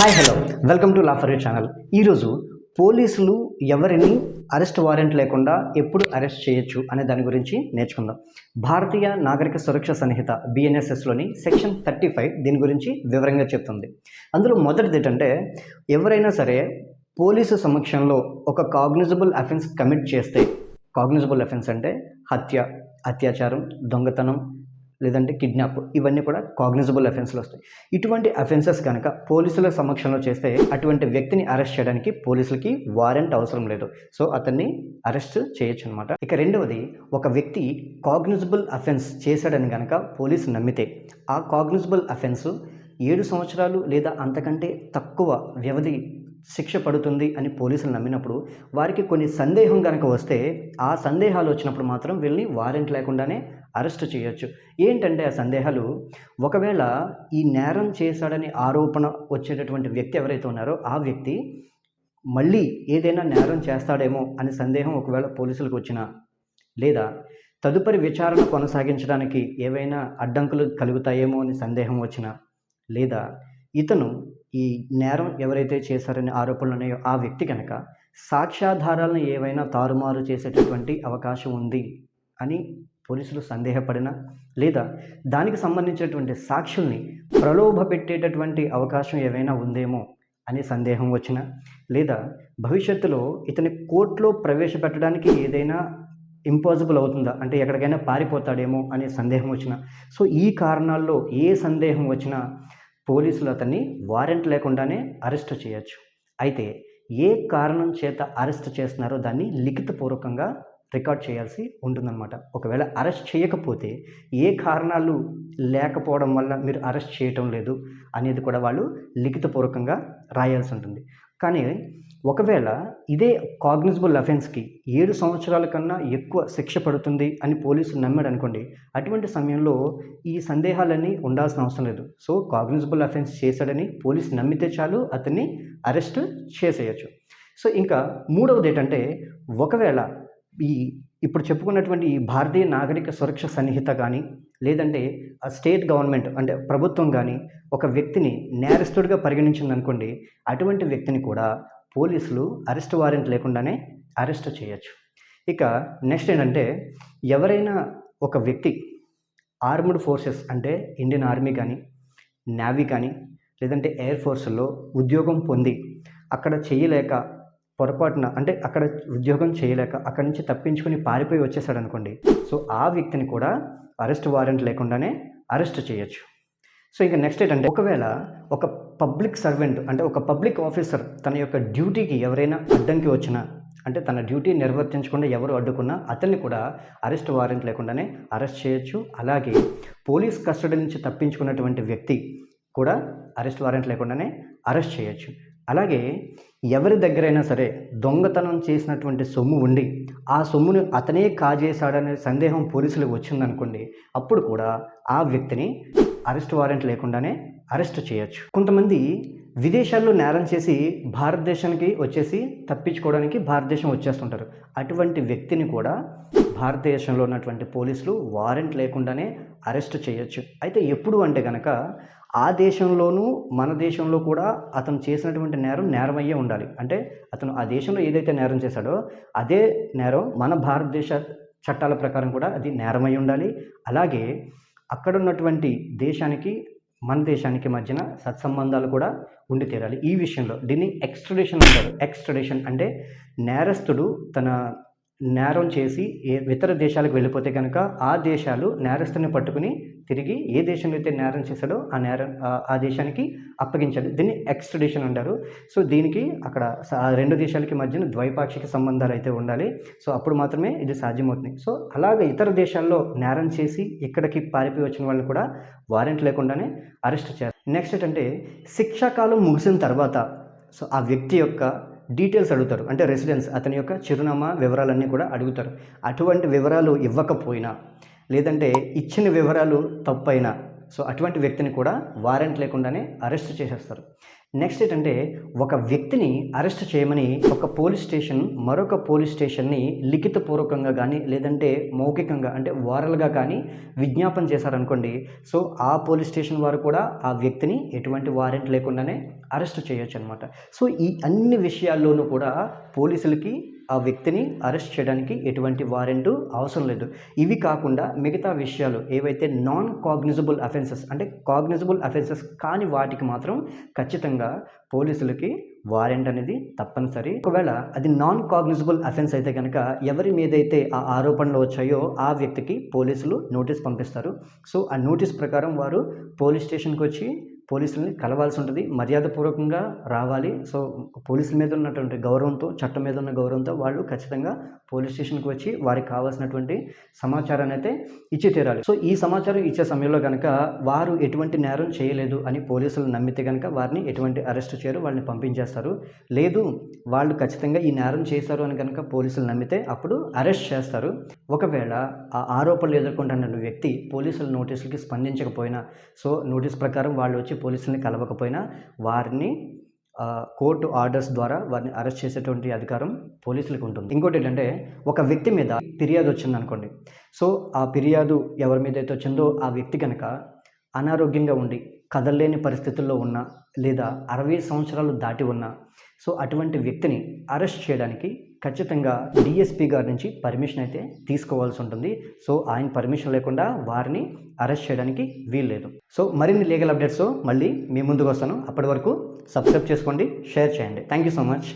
Hi hello welcome to law for you channel. ఈరోజు పోలీసులు ఎవరిని అరెస్ట్ వారెంట్ లేకుండా ఎప్పుడు అరెస్ట్ చేయొచ్చు అనే దాని గురించి నేర్చుకుందాం. భారతీయ నాగరిక సురక్ష సంహిత BNSSలోని సెక్షన్ 35 దీని గురించి వివరంగా చెప్తుంది. అందులో మొదటిది ఏంటంటే, ఎవరైనా సరే పోలీసు సమక్షంలో ఒక కాగ్నిజబుల్ అఫెన్స్ కమిట్ చేస్తే, కాగ్నిజబుల్ అఫెన్స్ అంటే హత్య, అత్యాచారం, దొంగతనం లేదంటే కిడ్నాప్, ఇవన్నీ కూడా కాగ్నిజబుల్ అఫెన్స్లు వస్తాయి. ఇటువంటి అఫెన్సెస్ కనుక పోలీసుల సమక్షంలో చేస్తే అటువంటి వ్యక్తిని అరెస్ట్ చేయడానికి పోలీసులకి వారెంట్ అవసరం లేదు. సో అతన్ని అరెస్ట్ చేయొచ్చు అనమాట. ఇక రెండవది, ఒక వ్యక్తి కాగ్నిజబుల్ అఫెన్స్ చేశాడని కనుక పోలీసు నమ్మితే ఆ కాగ్నిజబుల్ అఫెన్స్ 7 సంవత్సరాలు లేదా అంతకంటే తక్కువ వ్యవధి శిక్ష పడుతుంది అని పోలీసులు నమ్మినప్పుడు వారికి కొన్ని సందేహం కనుక వస్తే, ఆ సందేహాలు వచ్చినప్పుడు మాత్రం వీళ్ళని వారెంట్ లేకుండానే అరెస్ట్ చేయొచ్చు. ఏంటంటే ఆ సందేహాలు, ఒకవేళ ఈ నేరం చేశాడని ఆరోపణ వచ్చేటటువంటి వ్యక్తి ఎవరైతే ఉన్నారో ఆ వ్యక్తి మళ్ళీ ఏదైనా నేరం చేస్తాడేమో అని సందేహం ఒకవేళ పోలీసులకు వచ్చినా, లేదా తదుపరి విచారణ కొనసాగించడానికి ఏవైనా అడ్డంకులు కలుగుతాయేమో అని సందేహం వచ్చినా, లేదా ఇతను ఈ నేరం ఎవరైతే చేశారని ఆరోపణలు ఉన్నాయో ఆ వ్యక్తి కనుక సాక్ష్యాధారాలను ఏవైనా తారుమారు చేసేటటువంటి అవకాశం ఉంది అని పోలీసులు సందేహపడినా, లేదా దానికి సంబంధించినటువంటి సాక్షుల్ని ప్రలోభ పెట్టేటటువంటి అవకాశం ఏవైనా ఉందేమో అనే సందేహం వచ్చినా, లేదా భవిష్యత్తులో ఇతని కోర్టులో ప్రవేశపెట్టడానికి ఏదైనా ఇంపాసిబుల్ అవుతుందా, అంటే ఎక్కడికైనా పారిపోతాడేమో అనే సందేహం వచ్చినా, సో ఈ కారణాల్లో ఏ సందేహం వచ్చినా పోలీసులు అతన్ని వారెంట్ లేకుండానే అరెస్ట్ చేయొచ్చు. అయితే ఏ కారణం చేత అరెస్ట్ చేస్తున్నారో దాన్ని లిఖితపూర్వకంగా రికార్డ్ చేయాల్సి ఉంటుందన్నమాట. ఒకవేళ అరెస్ట్ చేయకపోతే ఏ కారణాలు లేకపోవడం వల్ల మీరు అరెస్ట్ చేయటం లేదు అనేది కూడా వాళ్ళు లిఖితపూర్వకంగా రాయాల్సి ఉంటుంది. కానీ ఒకవేళ ఇదే కాగ్నిజబుల్ అఫెన్స్కి 7 సంవత్సరాల కన్నా ఎక్కువ శిక్ష పడుతుంది అని పోలీసులు నమ్మాడు అనుకోండి, అటువంటి సమయంలో ఈ సందేహాలన్నీ ఉండాల్సిన అవసరం లేదు. సో కాగ్నిజబుల్ అఫెన్స్ చేశాడని పోలీసు నమ్మితే చాలు, అతన్ని అరెస్ట్ చేసేయచ్చు. సో ఇంకా మూడవది ఏంటంటే, ఒకవేళ ఇప్పుడు చెప్పుకున్నటువంటి ఈ భారతీయ నాగరిక సురక్ష సంహిత కానీ, లేదంటే ఆ స్టేట్ గవర్నమెంట్ అంటే ప్రభుత్వం కానీ ఒక వ్యక్తిని నేరస్తుడిగా పరిగణించిందనుకోండి, అటువంటి వ్యక్తిని కూడా పోలీసులు అరెస్ట్ వారెంట్ లేకుండానే అరెస్ట్ చేయొచ్చు. ఇక నెక్స్ట్ ఏంటంటే, ఎవరైనా ఒక వ్యక్తి ఆర్మ్డ్ ఫోర్సెస్ అంటే ఇండియన్ ఆర్మీ కానీ, నేవీ కానీ, లేదంటే ఎయిర్ ఫోర్స్లో ఉద్యోగం పొంది అక్కడ చేయలేక పొరపాటున, అంటే అక్కడ ఉద్యోగం చేయలేక అక్కడి నుంచి తప్పించుకొని పారిపోయి వచ్చేసాడు అనుకోండి, సో ఆ వ్యక్తిని కూడా అరెస్ట్ వారెంట్ లేకుండానే అరెస్ట్ చేయొచ్చు. సో ఇంకా నెక్స్ట్ ఏంటంటే, ఒకవేళ ఒక పబ్లిక్ సర్వెంట్ అంటే ఒక పబ్లిక్ ఆఫీసర్ తన యొక్క డ్యూటీకి ఎవరైనా అడ్డంకి వచ్చినా, అంటే తన డ్యూటీ నిర్వర్తించకుండా ఎవరు అడ్డుకున్నా అతన్ని కూడా అరెస్ట్ వారెంట్ లేకుండానే అరెస్ట్ చేయొచ్చు. అలాగే పోలీస్ కస్టడీ నుంచి తప్పించుకున్నటువంటి వ్యక్తి కూడా అరెస్ట్ వారెంట్ లేకుండానే అరెస్ట్ చేయొచ్చు. అలాగే ఎవరి దగ్గరైనా సరే దొంగతనం చేసినటువంటి సొమ్ము ఉండి ఆ సొమ్మును అతనే కాజేశాడనే సందేహం పోలీసులకు వచ్చిందనుకోండి, అప్పుడు కూడా ఆ వ్యక్తిని అరెస్ట్ వారెంట్ లేకుండానే అరెస్ట్ చేయొచ్చు. కొంతమంది విదేశాల్లో నేరం చేసి భారతదేశానికి వచ్చేసి తప్పించుకోవడానికి భారతదేశం వచ్చేస్తుంటారు. అటువంటి వ్యక్తిని కూడా భారతదేశంలో ఉన్నటువంటి పోలీసులు వారెంట్ లేకుండానే అరెస్ట్ చేయొచ్చు. అయితే ఎప్పుడు అంటే కనుక ఆ దేశంలోనూ మన దేశంలో కూడా అతను చేసినటువంటి నేరమయ్యే ఉండాలి. అంటే అతను ఆ దేశంలో ఏదైతే నేరం చేశాడో అదే నేరం మన భారతదేశ చట్టాల ప్రకారం కూడా అది నేరమై ఉండాలి. అలాగే అక్కడ ఉన్నటువంటి దేశానికి మన దేశానికి మధ్యన సత్సంబంధాలు కూడా ఉండి తీరాలి. ఈ విషయంలో దీన్ని ఎక్స్ట్రడిషన్ అంటారు. ఎక్స్ట్రడిషన్ అంటే నేరస్తుడు తన నేరం చేసి ఇతర దేశాలకు వెళ్ళిపోతే కనుక ఆ దేశాలు నేరస్తుని పట్టుకుని తిరిగి ఏ దేశంలో అయితే నేరం చేశాడో ఆ దేశానికి అప్పగించాలి. దీన్ని ఎక్స్ట్రడిషన్ అంటారు. సో దీనికి అక్కడ 2 దేశాలకి మధ్యన ద్వైపాక్షిక సంబంధాలు అయితే ఉండాలి. సో అప్పుడు మాత్రమే ఇది సాధ్యమవుతుంది. సో అలాగే ఇతర దేశాల్లో నేరం చేసి ఇక్కడికి పారిపోయి వచ్చిన వాళ్ళని కూడా వారెంట్ లేకుండానే అరెస్ట్ చేస్తారు. నెక్స్ట్ ఏంటంటే, శిక్షాకాలం ముగిసిన తర్వాత సో ఆ వ్యక్తి యొక్క డీటెయిల్స్ అడుగుతారు. అంటే రెసిడెన్స్, అతని యొక్క చిరునామా వివరాలన్నీ కూడా అడుగుతారు. అటువంటి వివరాలు ఇవ్వకపోయినా, లేదంటే ఇచ్చిన వివరాలు తప్పైనా, సో అటువంటి వ్యక్తిని కూడా వారెంట్ లేకుండానే అరెస్ట్ చేసేస్తారు. నెక్స్ట్ ఏంటంటే ఒక వ్యక్తిని అరెస్ట్ చేయమని ఒక పోలీస్ స్టేషన్ మరొక పోలీస్ స్టేషన్ని లిఖితపూర్వకంగా కానీ లేదంటే మౌఖికంగా అంటే వారల్గా కానీ విజ్ఞాపన చేశారనుకోండి. సో ఆ పోలీస్ స్టేషన్ వారు కూడా ఆ వ్యక్తిని ఎటువంటి వారెంట్ లేకుండానే అరెస్ట్ చేయొచ్చు అనమాట. సో ఈ అన్ని విషయాల్లోనూ కూడా పోలీసులకి ఆ వ్యక్తిని అరెస్ట్ చేయడానికి ఎటువంటి వారెంట్ అవసరం లేదు. ఇవి కాకుండా మిగతా విషయాలు ఏవైతే నాన్ కాగ్నిజబుల్ అఫెన్సెస్ అంటే కాగ్నిజబుల్ అఫెన్సెస్ కాని వాటికి మాత్రం ఖచ్చితంగా పోలీసులకి వారెంట్ అనేది తప్పనిసరి. ఒకవేళ అది నాన్ కాగ్నిజబుల్ అఫెన్స్ అయితే కనుక ఎవరి మీదైతే ఆ ఆరోపణలు వచ్చాయో ఆ వ్యక్తికి పోలీసులు నోటీస్ పంపిస్తారు. సో ఆ నోటీస్ ప్రకారం వారు పోలీస్ స్టేషన్కి వచ్చి పోలీసుల్ని కలవాల్సి ఉంటుంది, మర్యాదపూర్వకంగా రావాలి. సో పోలీసుల మీద ఉన్నటువంటి గౌరవంతో, చట్టం మీద ఉన్న గౌరవంతో వాళ్ళు ఖచ్చితంగా పోలీస్ స్టేషన్కి వచ్చి వారికి కావాల్సినటువంటి సమాచారాన్ని అయితే ఇచ్చి తీరాలి. సో ఈ సమాచారం ఇచ్చే సమయంలో కనుక వారు ఎటువంటి నేరం చేయలేదు అని పోలీసులు నమ్మితే కనుక వారిని ఎటువంటి అరెస్ట్ చేయరు, వాళ్ళని పంపించేస్తారు. లేదు వాళ్ళు ఖచ్చితంగా ఈ నేరం చేశారు అని కనుక పోలీసులు నమ్మితే అప్పుడు అరెస్ట్ చేస్తారు. ఒకవేళ ఆ ఆరోపణలు ఎదుర్కొంటున్న వ్యక్తి పోలీసుల నోటీసులకి స్పందించకపోయినా, సో నోటీస్ ప్రకారం వాళ్ళు వచ్చి పోలీసుల్ని కలవకపోయినా వారిని కోర్టు ఆర్డర్స్ ద్వారా వారిని అరెస్ట్ చేసేటువంటి అధికారం పోలీసులకు ఉంటుంది. ఇంకోటి ఏంటంటే ఒక వ్యక్తి మీద ఫిర్యాదు వచ్చింది అనుకోండి. సో ఆ ఫిర్యాదు ఎవరి మీద అయితే వచ్చిందో ఆ వ్యక్తి కనుక అనారోగ్యంగా ఉండి కదలలేని పరిస్థితుల్లో ఉన్నా లేదా 60 సంవత్సరాలు దాటి ఉన్నా సో అటువంటి వ్యక్తిని అరెస్ట్ చేయడానికి ఖచ్చితంగా డిఎస్పీ గారి నుంచి పర్మిషన్ అయితే తీసుకోవాల్సి ఉంటుంది. సో ఆయన పర్మిషన్ లేకుండా వారిని అరెస్ట్ చేయడానికి వీల్లేదు. సో మరిన్ని లీగల్ అప్డేట్స్ మళ్ళీ మీ ముందుకు వస్తాను. అప్పటి వరకు సబ్స్క్రైబ్ చేసుకోండి, షేర్ చేయండి. Thank you so much.